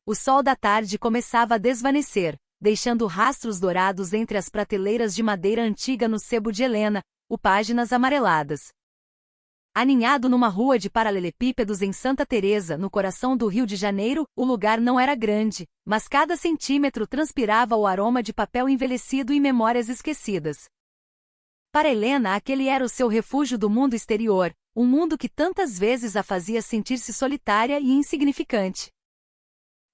O sol da tarde começava a desvanecer, deixando rastros dourados entre as prateleiras de madeira antiga no sebo de Helena, o páginas amareladas. Aninhado numa rua de paralelepípedos em Santa Teresa, no coração do Rio de Janeiro, o lugar não era grande, mas cada centímetro transpirava o aroma de papel envelhecido e memórias esquecidas. Para Helena, aquele era o seu refúgio do mundo exterior, um mundo que tantas vezes a fazia sentir-se solitária e insignificante.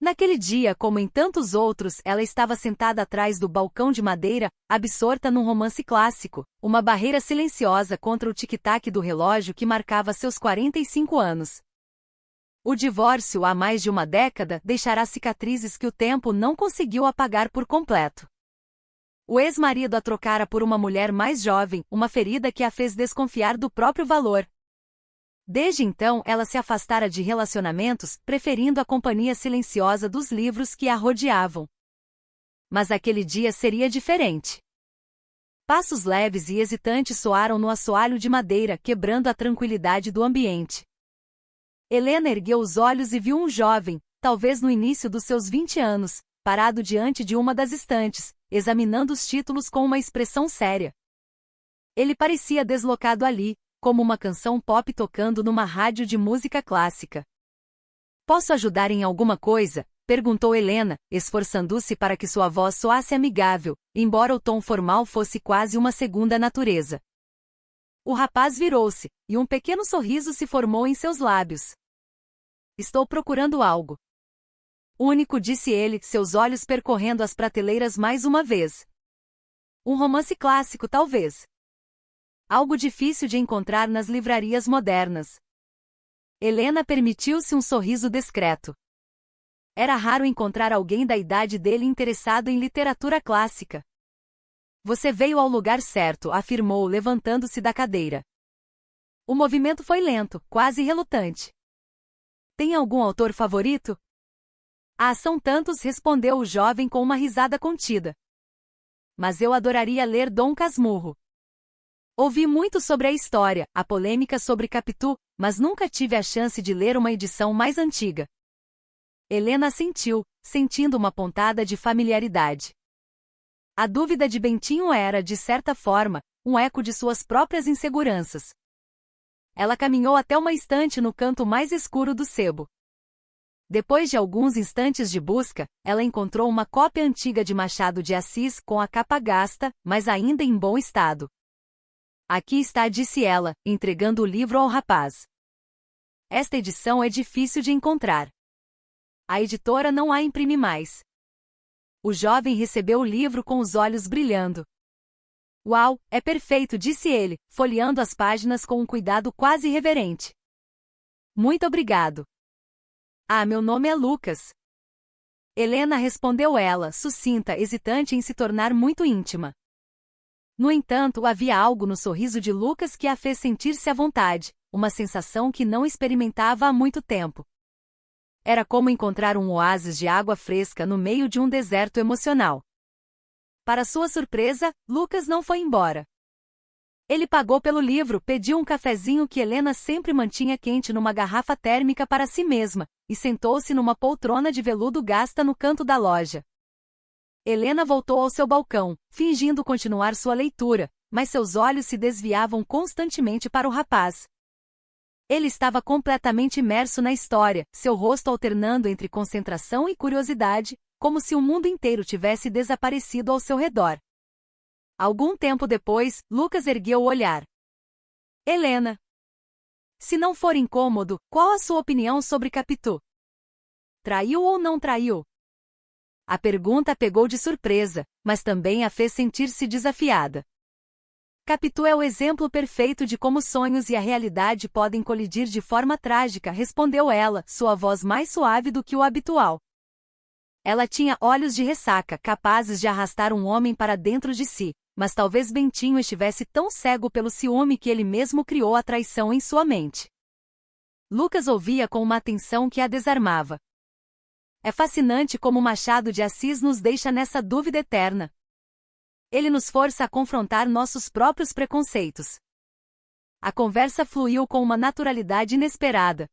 Naquele dia, como em tantos outros, ela estava sentada atrás do balcão de madeira, absorta num romance clássico, uma barreira silenciosa contra o tic-tac do relógio que marcava seus 45 anos. O divórcio, há mais de uma década, deixará cicatrizes que o tempo não conseguiu apagar por completo. O ex-marido a trocara por uma mulher mais jovem, uma ferida que a fez desconfiar do próprio valor. Desde então, ela se afastara de relacionamentos, preferindo a companhia silenciosa dos livros que a rodeavam. Mas aquele dia seria diferente. Passos leves e hesitantes soaram no assoalho de madeira, quebrando a tranquilidade do ambiente. Helena ergueu os olhos e viu um jovem, talvez no início dos seus 20 anos, parado diante de uma das estantes, examinando os títulos com uma expressão séria. Ele parecia deslocado ali, como uma canção pop tocando numa rádio de música clássica. "Posso ajudar em alguma coisa?", perguntou Helena, esforçando-se para que sua voz soasse amigável, embora o tom formal fosse quase uma segunda natureza. O rapaz virou-se, e um pequeno sorriso se formou em seus lábios. "Estou procurando algo." "Único", disse ele, seus olhos percorrendo as prateleiras mais uma vez. "Um romance clássico, talvez. Algo difícil de encontrar nas livrarias modernas." Helena permitiu-se um sorriso discreto. Era raro encontrar alguém da idade dele interessado em literatura clássica. "Você veio ao lugar certo", afirmou, levantando-se da cadeira. O movimento foi lento, quase relutante. "Tem algum autor favorito?" "Ah, são tantos", respondeu o jovem com uma risada contida. "Mas eu adoraria ler Dom Casmurro. Ouvi muito sobre a história, a polêmica sobre Capitu, mas nunca tive a chance de ler uma edição mais antiga." Helena assentiu, sentindo uma pontada de familiaridade. A dúvida de Bentinho era, de certa forma, um eco de suas próprias inseguranças. Ela caminhou até uma estante no canto mais escuro do sebo. Depois de alguns instantes de busca, ela encontrou uma cópia antiga de Machado de Assis com a capa gasta, mas ainda em bom estado. "Aqui está", disse ela, entregando o livro ao rapaz. "Esta edição é difícil de encontrar. A editora não a imprime mais." O jovem recebeu o livro com os olhos brilhando. "Uau, é perfeito", disse ele, folheando as páginas com um cuidado quase reverente. "Muito obrigado." "Ah, meu nome é Lucas." Helena, respondeu ela, sucinta, hesitante em se tornar muito íntima. No entanto, havia algo no sorriso de Lucas que a fez sentir-se à vontade, uma sensação que não experimentava há muito tempo. Era como encontrar um oásis de água fresca no meio de um deserto emocional. Para sua surpresa, Lucas não foi embora. Ele pagou pelo livro, pediu um cafezinho que Helena sempre mantinha quente numa garrafa térmica para si mesma, e sentou-se numa poltrona de veludo gasta no canto da loja. Helena voltou ao seu balcão, fingindo continuar sua leitura, mas seus olhos se desviavam constantemente para o rapaz. Ele estava completamente imerso na história, seu rosto alternando entre concentração e curiosidade, como se o mundo inteiro tivesse desaparecido ao seu redor. Algum tempo depois, Lucas ergueu o olhar. "Helena, se não for incômodo, qual a sua opinião sobre Capitu? Traiu ou não traiu?" A pergunta a pegou de surpresa, mas também a fez sentir-se desafiada. "Capitu é o exemplo perfeito de como sonhos e a realidade podem colidir de forma trágica", respondeu ela, sua voz mais suave do que o habitual. Ela tinha olhos de ressaca, capazes de arrastar um homem para dentro de si, mas talvez Bentinho estivesse tão cego pelo ciúme que ele mesmo criou a traição em sua mente. Lucas ouvia com uma atenção que a desarmava. É fascinante como Machado de Assis nos deixa nessa dúvida eterna. Ele nos força a confrontar nossos próprios preconceitos. A conversa fluiu com uma naturalidade inesperada.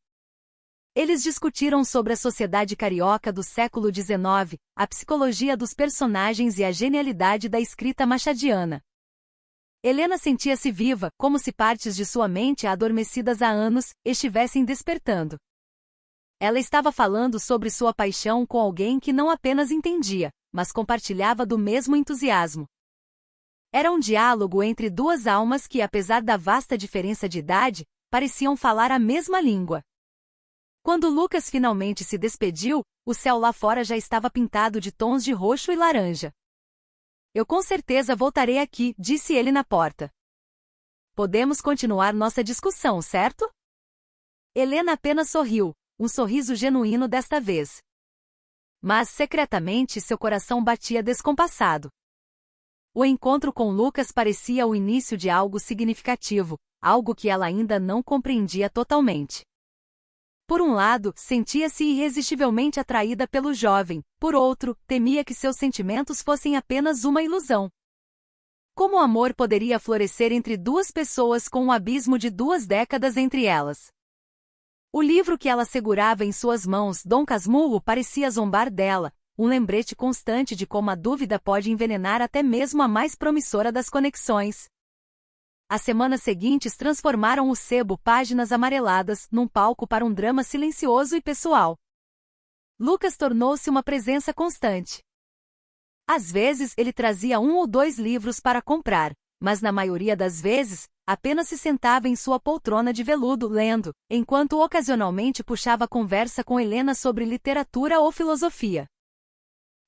Eles discutiram sobre a sociedade carioca do século XIX, a psicologia dos personagens e a genialidade da escrita machadiana. Helena sentia-se viva, como se partes de sua mente adormecidas há anos, estivessem despertando. Ela estava falando sobre sua paixão com alguém que não apenas entendia, mas compartilhava do mesmo entusiasmo. Era um diálogo entre duas almas que, apesar da vasta diferença de idade, pareciam falar a mesma língua. Quando Lucas finalmente se despediu, o céu lá fora já estava pintado de tons de roxo e laranja. Eu com certeza voltarei aqui, disse ele na porta. Podemos continuar nossa discussão, certo? Helena apenas sorriu, um sorriso genuíno desta vez. Mas, secretamente, seu coração batia descompassado. O encontro com Lucas parecia o início de algo significativo, algo que ela ainda não compreendia totalmente. Por um lado, sentia-se irresistivelmente atraída pelo jovem, por outro, temia que seus sentimentos fossem apenas uma ilusão. Como o amor poderia florescer entre duas pessoas com um abismo de 2 décadas entre elas? O livro que ela segurava em suas mãos, Dom Casmurro, parecia zombar dela, um lembrete constante de como a dúvida pode envenenar até mesmo a mais promissora das conexões. As semanas seguintes transformaram o sebo Páginas Amareladas num palco para um drama silencioso e pessoal. Lucas tornou-se uma presença constante. Às vezes ele trazia 1 ou 2 livros para comprar, mas na maioria das vezes, apenas se sentava em sua poltrona de veludo lendo, enquanto ocasionalmente puxava conversa com Helena sobre literatura ou filosofia.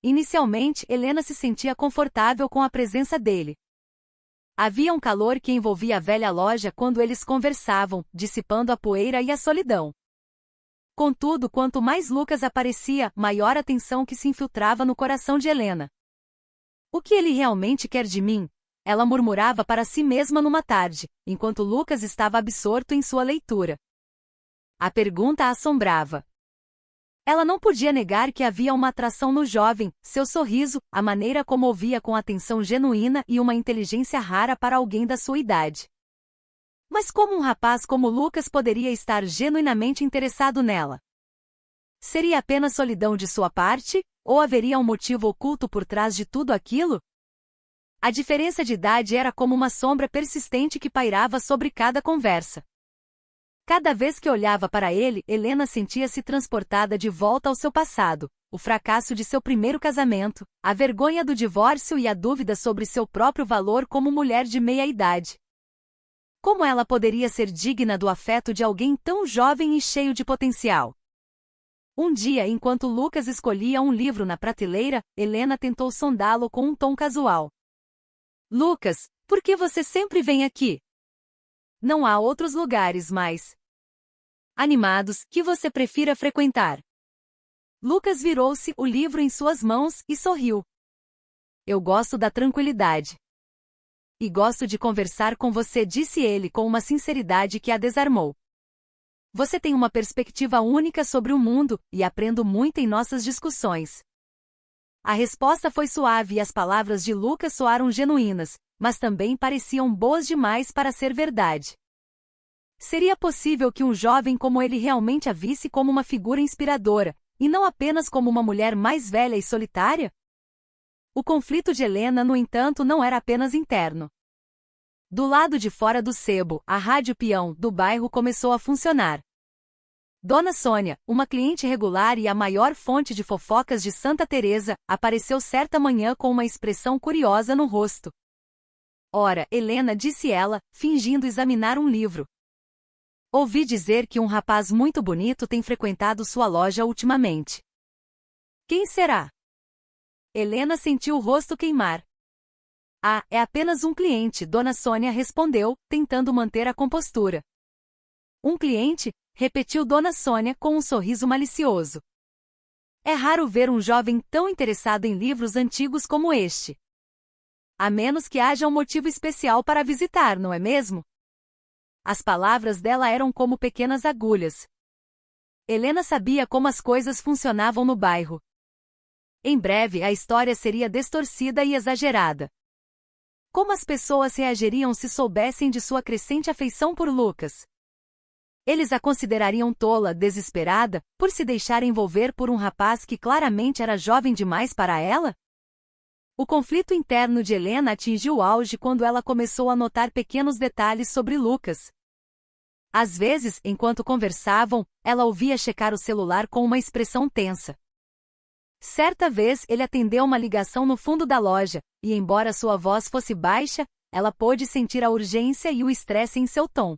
Inicialmente, Helena se sentia confortável com a presença dele. Havia um calor que envolvia a velha loja quando eles conversavam, dissipando a poeira e a solidão. Contudo, quanto mais Lucas aparecia, maior a tensão que se infiltrava no coração de Helena. O que ele realmente quer de mim? Ela murmurava para si mesma numa tarde, enquanto Lucas estava absorto em sua leitura. A pergunta a assombrava. Ela não podia negar que havia uma atração no jovem, seu sorriso, a maneira como ouvia com atenção genuína e uma inteligência rara para alguém da sua idade. Mas como um rapaz como Lucas poderia estar genuinamente interessado nela? Seria apenas solidão de sua parte, ou haveria um motivo oculto por trás de tudo aquilo? A diferença de idade era como uma sombra persistente que pairava sobre cada conversa. Cada vez que olhava para ele, Helena sentia-se transportada de volta ao seu passado, o fracasso de seu primeiro casamento, a vergonha do divórcio e a dúvida sobre seu próprio valor como mulher de meia-idade. Como ela poderia ser digna do afeto de alguém tão jovem e cheio de potencial? Um dia, enquanto Lucas escolhia um livro na prateleira, Helena tentou sondá-lo com um tom casual. Lucas, por que você sempre vem aqui? Não há outros lugares mais animados que você prefira frequentar? Lucas virou-se, o livro em suas mãos, e sorriu. Eu gosto da tranquilidade. E gosto de conversar com você, disse ele com uma sinceridade que a desarmou. Você tem uma perspectiva única sobre o mundo, e aprendo muito em nossas discussões. A resposta foi suave e as palavras de Lucas soaram genuínas, mas também pareciam boas demais para ser verdade. Seria possível que um jovem como ele realmente a visse como uma figura inspiradora, e não apenas como uma mulher mais velha e solitária? O conflito de Helena, no entanto, não era apenas interno. Do lado de fora do sebo, a rádio peão do bairro começou a funcionar. Dona Sônia, uma cliente regular e a maior fonte de fofocas de Santa Teresa, apareceu certa manhã com uma expressão curiosa no rosto. Ora, Helena, disse ela, fingindo examinar um livro. Ouvi dizer que um rapaz muito bonito tem frequentado sua loja ultimamente. Quem será? Helena sentiu o rosto queimar. Ah, é apenas um cliente, Dona Sônia respondeu, tentando manter a compostura. Um cliente? Repetiu Dona Sônia com um sorriso malicioso. É raro ver um jovem tão interessado em livros antigos como este. A menos que haja um motivo especial para visitar, não é mesmo? As palavras dela eram como pequenas agulhas. Helena sabia como as coisas funcionavam no bairro. Em breve a história seria distorcida e exagerada. Como as pessoas reagiriam se soubessem de sua crescente afeição por Lucas? Eles a considerariam tola, desesperada, por se deixar envolver por um rapaz que claramente era jovem demais para ela? O conflito interno de Helena atingiu o auge quando ela começou a notar pequenos detalhes sobre Lucas. Às vezes, enquanto conversavam, ela ouvia checar o celular com uma expressão tensa. Certa vez ele atendeu uma ligação no fundo da loja, e embora sua voz fosse baixa, ela pôde sentir a urgência e o estresse em seu tom.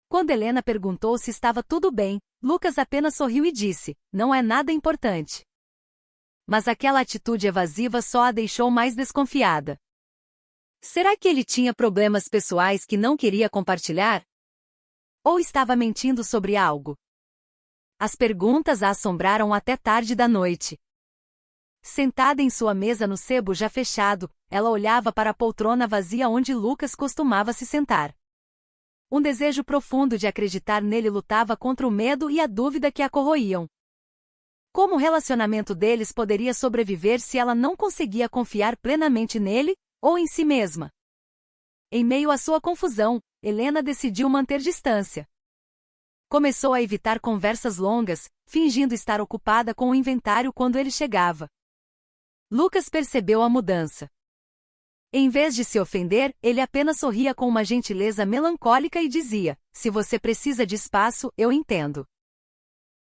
Quando Helena perguntou se estava tudo bem, Lucas apenas sorriu e disse: "Não é nada importante." Mas aquela atitude evasiva só a deixou mais desconfiada. Será que ele tinha problemas pessoais que não queria compartilhar? Ou estava mentindo sobre algo? As perguntas a assombraram até tarde da noite. Sentada em sua mesa no sebo já fechado, ela olhava para a poltrona vazia onde Lucas costumava se sentar. Um desejo profundo de acreditar nele lutava contra o medo e a dúvida que a corroíam. Como o relacionamento deles poderia sobreviver se ela não conseguia confiar plenamente nele, ou em si mesma? Em meio à sua confusão, Helena decidiu manter distância. Começou a evitar conversas longas, fingindo estar ocupada com o inventário quando ele chegava. Lucas percebeu a mudança. Em vez de se ofender, ele apenas sorria com uma gentileza melancólica e dizia: "Se você precisa de espaço, eu entendo."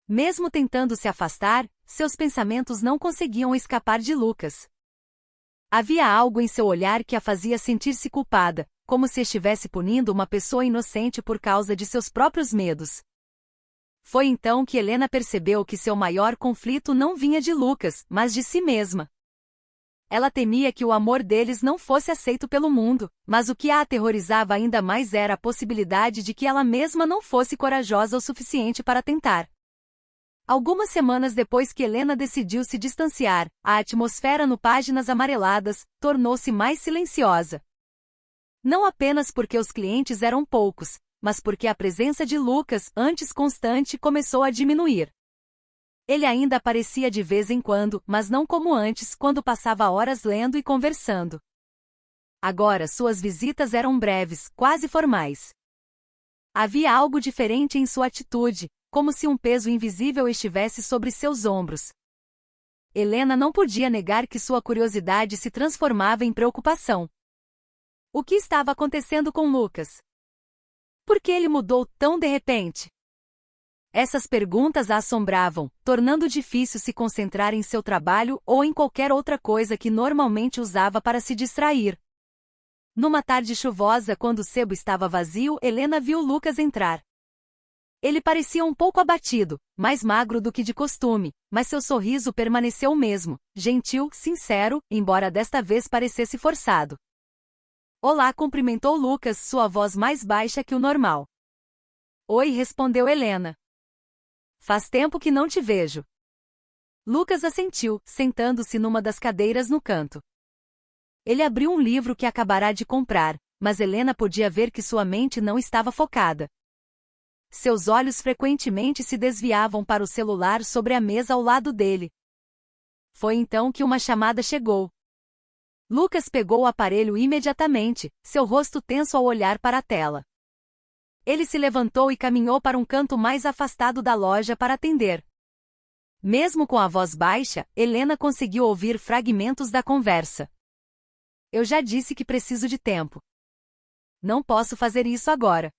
Mesmo tentando se afastar, seus pensamentos não conseguiam escapar de Lucas. Havia algo em seu olhar que a fazia sentir-se culpada, como se estivesse punindo uma pessoa inocente por causa de seus próprios medos. Foi então que Helena percebeu que seu maior conflito não vinha de Lucas, mas de si mesma. Ela temia que o amor deles não fosse aceito pelo mundo, mas o que a aterrorizava ainda mais era a possibilidade de que ela mesma não fosse corajosa o suficiente para tentar. Algumas semanas depois que Helena decidiu se distanciar, a atmosfera no Páginas Amareladas tornou-se mais silenciosa. Não apenas porque os clientes eram poucos, mas porque a presença de Lucas, antes constante, começou a diminuir. Ele ainda aparecia de vez em quando, mas não como antes, quando passava horas lendo e conversando. Agora suas visitas eram breves, quase formais. Havia algo diferente em sua atitude, como se um peso invisível estivesse sobre seus ombros. Helena não podia negar que sua curiosidade se transformava em preocupação. O que estava acontecendo com Lucas? Por que ele mudou tão de repente? Essas perguntas a assombravam, tornando difícil se concentrar em seu trabalho ou em qualquer outra coisa que normalmente usava para se distrair. Numa tarde chuvosa, quando o sebo estava vazio, Helena viu Lucas entrar. Ele parecia um pouco abatido, mais magro do que de costume, mas seu sorriso permaneceu o mesmo, gentil, sincero, embora desta vez parecesse forçado. "Olá", cumprimentou Lucas, sua voz mais baixa que o normal. "Oi", respondeu Helena. "Faz tempo que não te vejo." Lucas assentiu, sentando-se numa das cadeiras no canto. Ele abriu um livro que acabará de comprar, mas Helena podia ver que sua mente não estava focada. Seus olhos frequentemente se desviavam para o celular sobre a mesa ao lado dele. Foi então que uma chamada chegou. Lucas pegou o aparelho imediatamente, seu rosto tenso ao olhar para a tela. Ele se levantou e caminhou para um canto mais afastado da loja para atender. Mesmo com a voz baixa, Helena conseguiu ouvir fragmentos da conversa. "Eu já disse que preciso de tempo. Não posso fazer isso agora."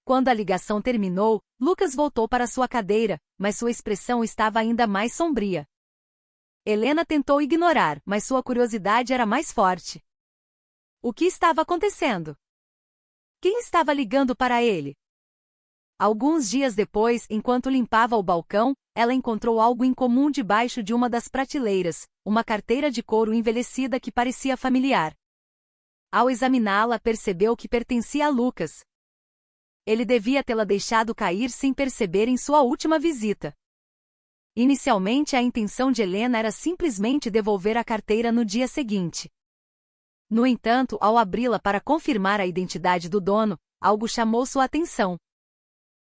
Quando a ligação terminou, Lucas voltou para sua cadeira, mas sua expressão estava ainda mais sombria. Helena tentou ignorar, mas sua curiosidade era mais forte. O que estava acontecendo? Quem estava ligando para ele? Alguns dias depois, enquanto limpava o balcão, ela encontrou algo incomum debaixo de uma das prateleiras, uma carteira de couro envelhecida que parecia familiar. Ao examiná-la, percebeu que pertencia a Lucas. Ele devia tê-la deixado cair sem perceber em sua última visita. Inicialmente, a intenção de Helena era simplesmente devolver a carteira no dia seguinte. No entanto, ao abri-la para confirmar a identidade do dono, algo chamou sua atenção.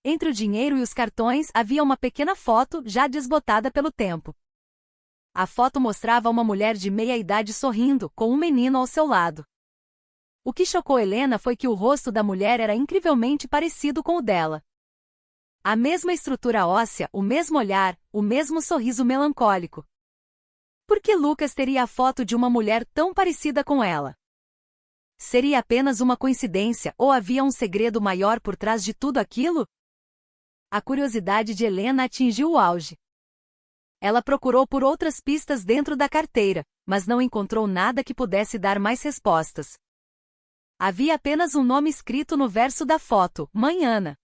Entre o dinheiro e os cartões havia uma pequena foto já desbotada pelo tempo. A foto mostrava uma mulher de meia-idade sorrindo, com um menino ao seu lado. O que chocou Helena foi que o rosto da mulher era incrivelmente parecido com o dela. A mesma estrutura óssea, o mesmo olhar, o mesmo sorriso melancólico. Por que Lucas teria a foto de uma mulher tão parecida com ela? Seria apenas uma coincidência ou havia um segredo maior por trás de tudo aquilo? A curiosidade de Helena atingiu o auge. Ela procurou por outras pistas dentro da carteira, mas não encontrou nada que pudesse dar mais respostas. Havia apenas um nome escrito no verso da foto: Mãe Ana.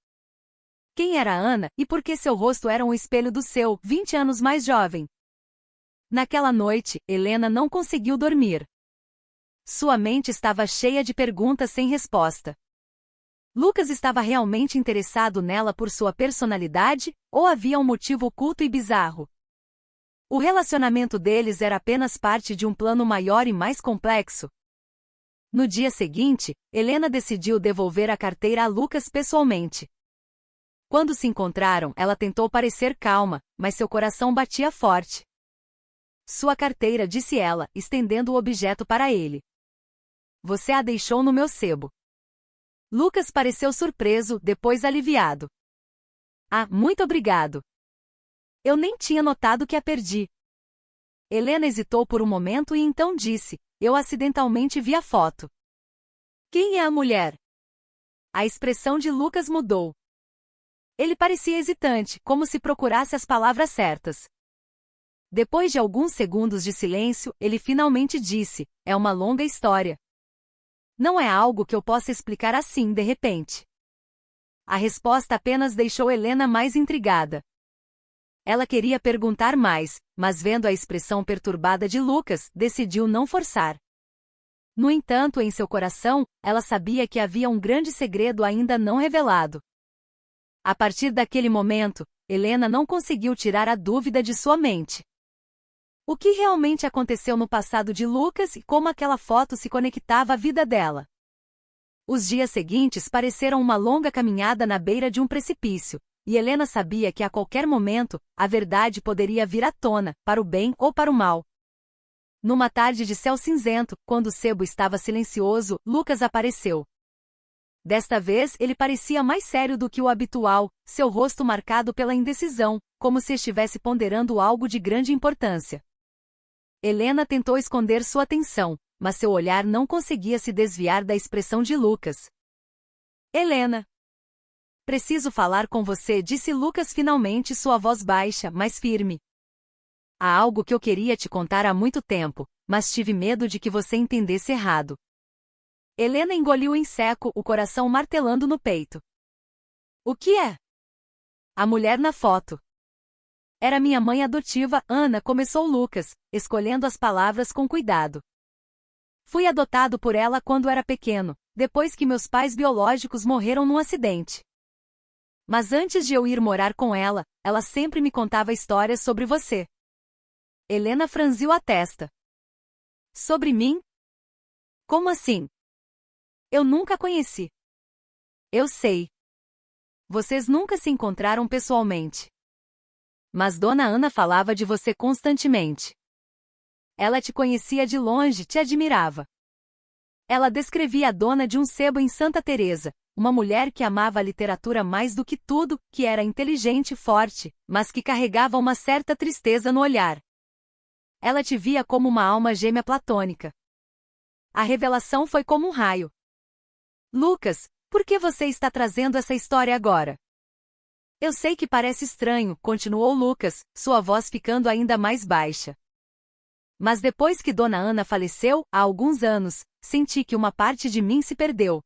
Quem era Ana e por que seu rosto era um espelho do seu, 20 anos mais jovem? Naquela noite, Helena não conseguiu dormir. Sua mente estava cheia de perguntas sem resposta. Lucas estava realmente interessado nela por sua personalidade, ou havia um motivo oculto e bizarro? O relacionamento deles era apenas parte de um plano maior e mais complexo? No dia seguinte, Helena decidiu devolver a carteira a Lucas pessoalmente. Quando se encontraram, ela tentou parecer calma, mas seu coração batia forte. Sua carteira, disse ela, estendendo o objeto para ele. Você a deixou no meu sebo. Lucas pareceu surpreso, depois aliviado. Ah, muito obrigado. Eu nem tinha notado que a perdi. Helena hesitou por um momento e então disse: eu acidentalmente vi a foto. Quem é a mulher? A expressão de Lucas mudou. Ele parecia hesitante, como se procurasse as palavras certas. Depois de alguns segundos de silêncio, ele finalmente disse: é uma longa história. Não é algo que eu possa explicar assim de repente. A resposta apenas deixou Helena mais intrigada. Ela queria perguntar mais, mas vendo a expressão perturbada de Lucas, decidiu não forçar. No entanto, em seu coração, ela sabia que havia um grande segredo ainda não revelado. A partir daquele momento, Helena não conseguiu tirar a dúvida de sua mente. O que realmente aconteceu no passado de Lucas e como aquela foto se conectava à vida dela? Os dias seguintes pareceram uma longa caminhada na beira de um precipício, e Helena sabia que a qualquer momento, a verdade poderia vir à tona, para o bem ou para o mal. Numa tarde de céu cinzento, quando o sebo estava silencioso, Lucas apareceu. Desta vez ele parecia mais sério do que o habitual, seu rosto marcado pela indecisão, como se estivesse ponderando algo de grande importância. Helena tentou esconder sua atenção, mas seu olhar não conseguia se desviar da expressão de Lucas. Helena. Preciso falar com você, disse Lucas finalmente, sua voz baixa, mas firme. Há algo que eu queria te contar há muito tempo, mas tive medo de que você entendesse errado. Helena engoliu em seco, o coração martelando no peito. O que é? A mulher na foto. Era minha mãe adotiva, Ana, começou Lucas, escolhendo as palavras com cuidado. Fui adotado por ela quando era pequeno, depois que meus pais biológicos morreram num acidente. Mas antes de eu ir morar com ela, ela sempre me contava histórias sobre você. Helena franziu a testa. Sobre mim? Como assim? Eu nunca conheci. Eu sei. Vocês nunca se encontraram pessoalmente. Mas Dona Ana falava de você constantemente. Ela te conhecia de longe, te admirava. Ela descrevia a dona de um sebo em Santa Teresa, uma mulher que amava a literatura mais do que tudo, que era inteligente e forte, mas que carregava uma certa tristeza no olhar. Ela te via como uma alma gêmea platônica. A revelação foi como um raio. Lucas, por que você está trazendo essa história agora? Eu sei que parece estranho, continuou Lucas, sua voz ficando ainda mais baixa. Mas depois que Dona Ana faleceu, há alguns anos, senti que uma parte de mim se perdeu.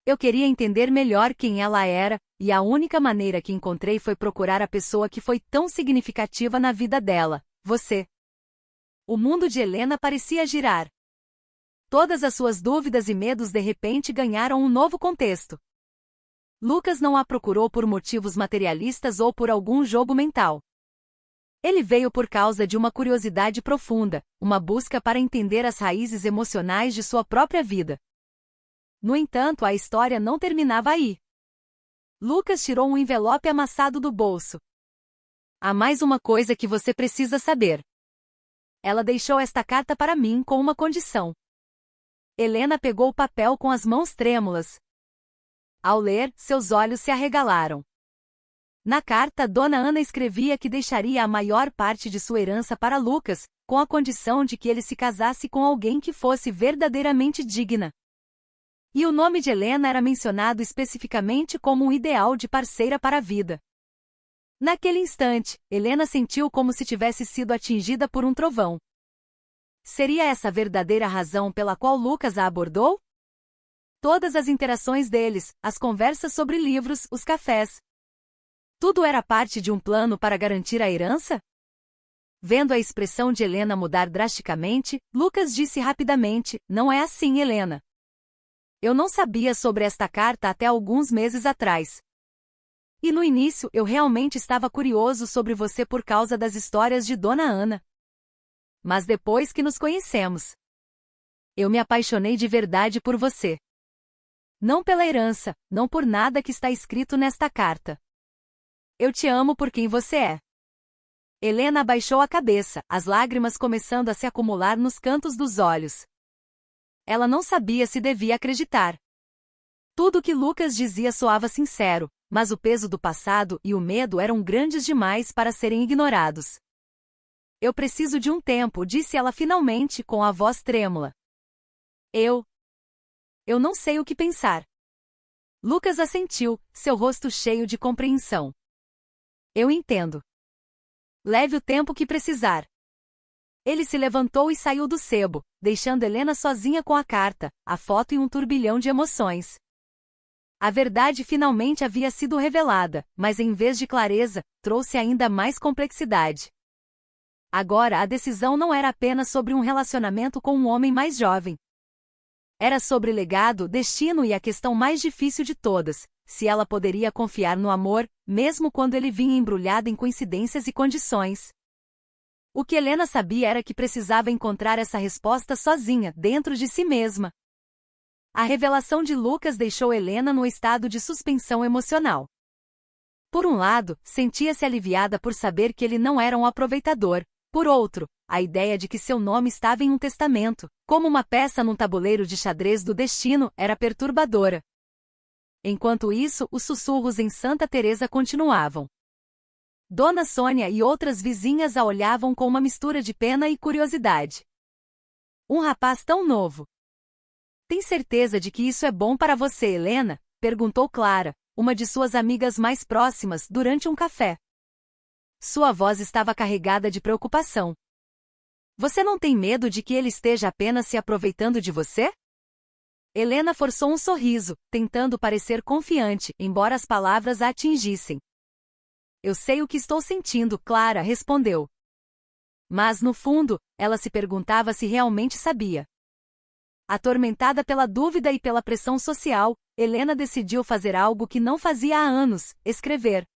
Eu queria entender melhor quem ela era, e a única maneira que encontrei foi procurar a pessoa que foi tão significativa na vida dela, você. O mundo de Helena parecia girar. Todas as suas dúvidas e medos de repente ganharam um novo contexto. Lucas não a procurou por motivos materialistas ou por algum jogo mental. Ele veio por causa de uma curiosidade profunda, uma busca para entender as raízes emocionais de sua própria vida. No entanto, a história não terminava aí. Lucas tirou um envelope amassado do bolso. Há mais uma coisa que você precisa saber. Ela deixou esta carta para mim com uma condição. Helena pegou o papel com as mãos trêmulas. Ao ler, seus olhos se arregalaram. Na carta, Dona Ana escrevia que deixaria a maior parte de sua herança para Lucas, com a condição de que ele se casasse com alguém que fosse verdadeiramente digna. E o nome de Helena era mencionado especificamente como um ideal de parceira para a vida. Naquele instante, Helena sentiu como se tivesse sido atingida por um trovão. Seria essa a verdadeira razão pela qual Lucas a abordou? Todas as interações deles, as conversas sobre livros, os cafés. Tudo era parte de um plano para garantir a herança? Vendo a expressão de Helena mudar drasticamente, Lucas disse rapidamente: "Não é assim, Helena. Eu não sabia sobre esta carta até alguns meses atrás. E no início eu realmente estava curioso sobre você por causa das histórias de Dona Ana. Mas depois que nos conhecemos, eu me apaixonei de verdade por você. Não pela herança, não por nada que está escrito nesta carta. Eu te amo por quem você é." Helena abaixou a cabeça, as lágrimas começando a se acumular nos cantos dos olhos. Ela não sabia se devia acreditar. Tudo o que Lucas dizia soava sincero, mas o peso do passado e o medo eram grandes demais para serem ignorados. "Eu preciso de um tempo", disse ela finalmente com a voz trêmula. Eu não sei o que pensar." Lucas assentiu, seu rosto cheio de compreensão. "Eu entendo. Leve o tempo que precisar." Ele se levantou e saiu do sebo, deixando Helena sozinha com a carta, a foto e um turbilhão de emoções. A verdade finalmente havia sido revelada, mas em vez de clareza, trouxe ainda mais complexidade. Agora a decisão não era apenas sobre um relacionamento com um homem mais jovem. Era sobre legado, destino e a questão mais difícil de todas: se ela poderia confiar no amor, mesmo quando ele vinha embrulhado em coincidências e condições. O que Helena sabia era que precisava encontrar essa resposta sozinha, dentro de si mesma. A revelação de Lucas deixou Helena no estado de suspensão emocional. Por um lado, sentia-se aliviada por saber que ele não era um aproveitador. Por outro, a ideia de que seu nome estava em um testamento, como uma peça num tabuleiro de xadrez do destino, era perturbadora. Enquanto isso, os sussurros em Santa Teresa continuavam. Dona Sônia e outras vizinhas a olhavam com uma mistura de pena e curiosidade. "Um rapaz tão novo. Tem certeza de que isso é bom para você, Helena?" perguntou Clara, uma de suas amigas mais próximas, durante um café. Sua voz estava carregada de preocupação. "Você não tem medo de que ele esteja apenas se aproveitando de você?" Helena forçou um sorriso, tentando parecer confiante, embora as palavras a atingissem. "Eu sei o que estou sentindo", Clara respondeu. Mas, no fundo, ela se perguntava se realmente sabia. Atormentada pela dúvida e pela pressão social, Helena decidiu fazer algo que não fazia há anos: escrever.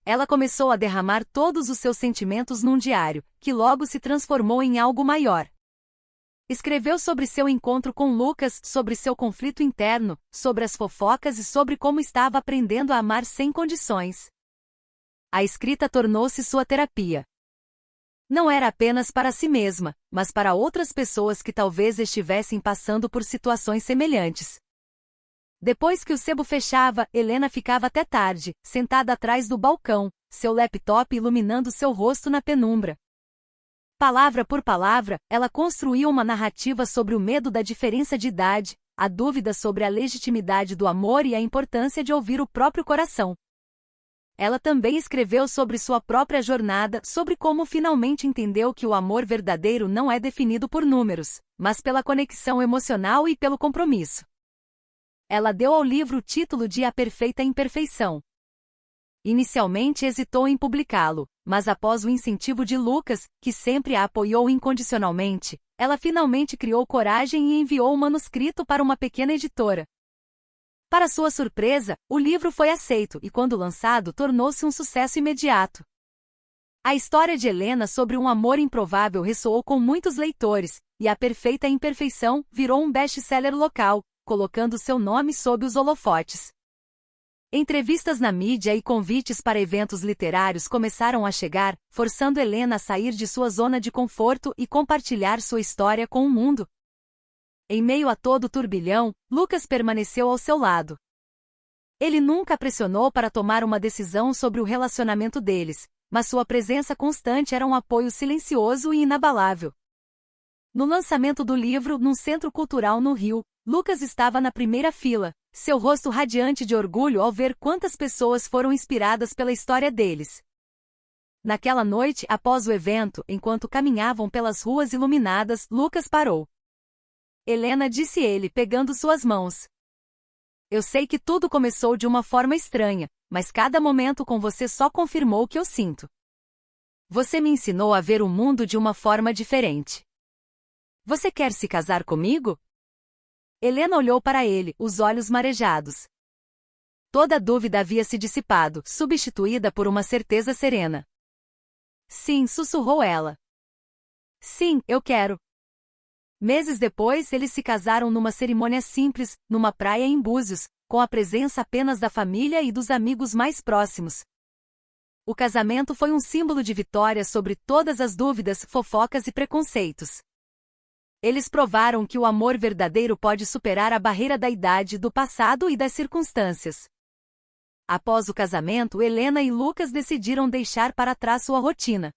Ela começou a derramar todos os seus sentimentos num diário, que logo se transformou em algo maior. Escreveu sobre seu encontro com Lucas, sobre seu conflito interno, sobre as fofocas e sobre como estava aprendendo a amar sem condições. A escrita tornou-se sua terapia. Não era apenas para si mesma, mas para outras pessoas que talvez estivessem passando por situações semelhantes. Depois que o sebo fechava, Helena ficava até tarde, sentada atrás do balcão, seu laptop iluminando seu rosto na penumbra. Palavra por palavra, ela construiu uma narrativa sobre o medo da diferença de idade, a dúvida sobre a legitimidade do amor e a importância de ouvir o próprio coração. Ela também escreveu sobre sua própria jornada, sobre como finalmente entendeu que o amor verdadeiro não é definido por números, mas pela conexão emocional e pelo compromisso. Ela deu ao livro o título de A Perfeita Imperfeição. Inicialmente hesitou em publicá-lo, mas após o incentivo de Lucas, que sempre a apoiou incondicionalmente, ela finalmente criou coragem e enviou o manuscrito para uma pequena editora. Para sua surpresa, o livro foi aceito e, quando lançado, tornou-se um sucesso imediato. A história de Helena sobre um amor improvável ressoou com muitos leitores, e A Perfeita Imperfeição virou um best-seller local, colocando seu nome sob os holofotes. Entrevistas na mídia e convites para eventos literários começaram a chegar, forçando Helena a sair de sua zona de conforto e compartilhar sua história com o mundo. Em meio a todo o turbilhão, Lucas permaneceu ao seu lado. Ele nunca a pressionou para tomar uma decisão sobre o relacionamento deles, mas sua presença constante era um apoio silencioso e inabalável. No lançamento do livro num centro cultural no Rio, Lucas estava na primeira fila, seu rosto radiante de orgulho ao ver quantas pessoas foram inspiradas pela história deles. Naquela noite, após o evento, enquanto caminhavam pelas ruas iluminadas, Lucas parou. Helena, disse ele, pegando suas mãos. Eu sei que tudo começou de uma forma estranha, mas cada momento com você só confirmou o que eu sinto. Você me ensinou a ver o mundo de uma forma diferente. Você quer se casar comigo? Helena olhou para ele, os olhos marejados. Toda dúvida havia se dissipado, substituída por uma certeza serena. Sim, sussurrou ela. Sim, eu quero. Meses depois, eles se casaram numa cerimônia simples, numa praia em Búzios, com a presença apenas da família e dos amigos mais próximos. O casamento foi um símbolo de vitória sobre todas as dúvidas, fofocas e preconceitos. Eles provaram que o amor verdadeiro pode superar a barreira da idade, do passado e das circunstâncias. Após o casamento, Helena e Lucas decidiram deixar para trás sua rotina.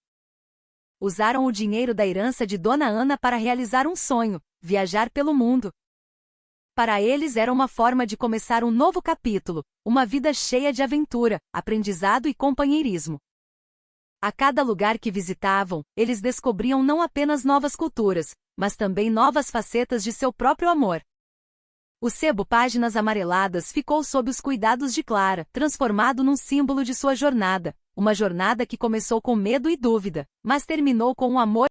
Usaram o dinheiro da herança de Dona Ana para realizar um sonho, viajar pelo mundo. Para eles era uma forma de começar um novo capítulo, uma vida cheia de aventura, aprendizado e companheirismo. A cada lugar que visitavam, eles descobriam não apenas novas culturas, mas também novas facetas de seu próprio amor. O sebo Páginas Amareladas ficou sob os cuidados de Clara, transformado num símbolo de sua jornada, uma jornada que começou com medo e dúvida, mas terminou com um amor